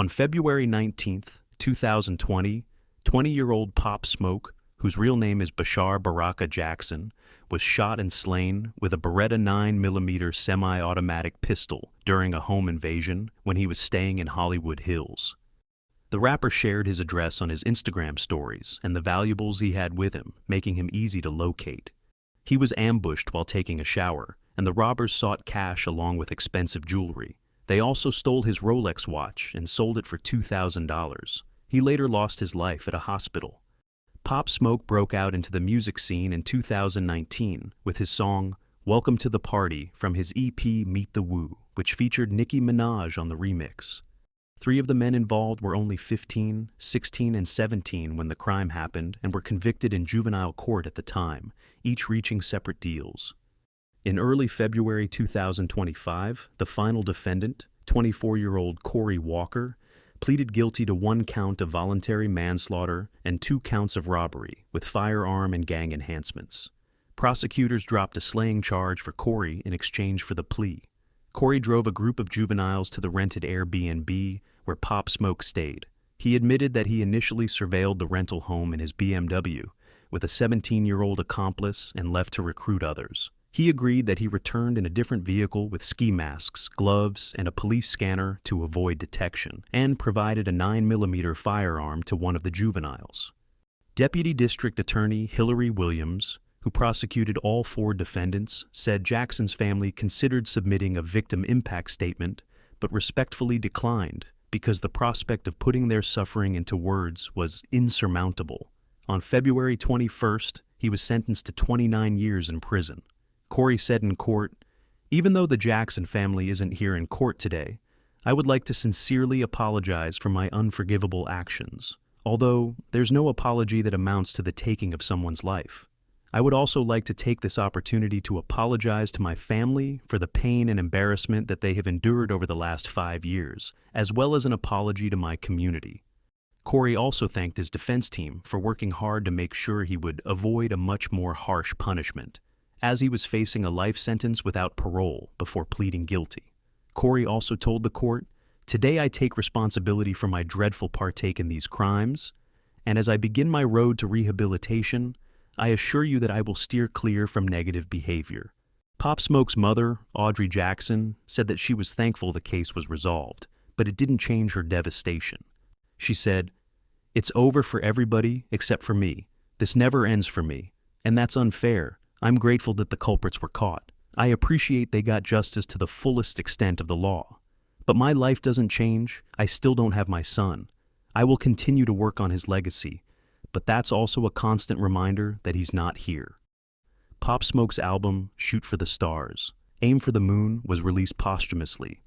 On February 19th, 2020, 20-year-old Pop Smoke, whose real name is Bashar Baraka Jackson, was shot and slain with a Beretta 9mm semi-automatic pistol during a home invasion when he was staying in Hollywood Hills. The rapper shared his address on his Instagram stories and the valuables he had with him, making him easy to locate. He was ambushed while taking a shower, and the robbers sought cash along with expensive jewelry. They also stole his Rolex watch and sold it for $2,000. He later lost his life at a hospital. Pop Smoke broke out into the music scene in 2019 with his song Welcome to the Party from his EP Meet the Woo, which featured Nicki Minaj on the remix. 3 of the men involved were only 15, 16, and 17 when the crime happened and were convicted in juvenile court at the time, each reaching separate deals. In early February 2025, the final defendant, 24-year-old Corey Walker, pleaded guilty to 1 count of voluntary manslaughter and 2 counts of robbery with firearm and gang enhancements. Prosecutors dropped a slaying charge for Corey in exchange for the plea. Corey drove a group of juveniles to the rented Airbnb where Pop Smoke stayed. He admitted that he initially surveilled the rental home in his BMW with a 17-year-old accomplice and left to recruit others. He agreed that he returned in a different vehicle with ski masks, gloves, and a police scanner to avoid detection, and provided a 9mm firearm to one of the juveniles. Deputy District Attorney Hillary Williams, who prosecuted all 4 defendants, said Jackson's family considered submitting a victim impact statement, but respectfully declined because the prospect of putting their suffering into words was insurmountable. On February 21st, he was sentenced to 29 years in prison. Corey said in court, "Even though the Jackson family isn't here in court today, I would like to sincerely apologize for my unforgivable actions. Although there's no apology that amounts to the taking of someone's life. I would also like to take this opportunity to apologize to my family for the pain and embarrassment that they have endured over the last 5 years, as well as an apology to my community." Corey also thanked his defense team for working hard to make sure he would avoid a much more harsh punishment, as he was facing a life sentence without parole before pleading guilty. Corey also told the court, "Today I take responsibility for my dreadful partake in these crimes, and as I begin my road to rehabilitation, I assure you that I will steer clear from negative behavior." Pop Smoke's mother, Audrey Jackson, said that she was thankful the case was resolved, but it didn't change her devastation. She said, "It's over for everybody except for me. This never ends for me, and that's unfair. I'm grateful that the culprits were caught. I appreciate they got justice to the fullest extent of the law. But my life doesn't change. I still don't have my son. I will continue to work on his legacy, but that's also a constant reminder that he's not here." Pop Smoke's album, Shoot for the Stars, Aim for the Moon, was released posthumously,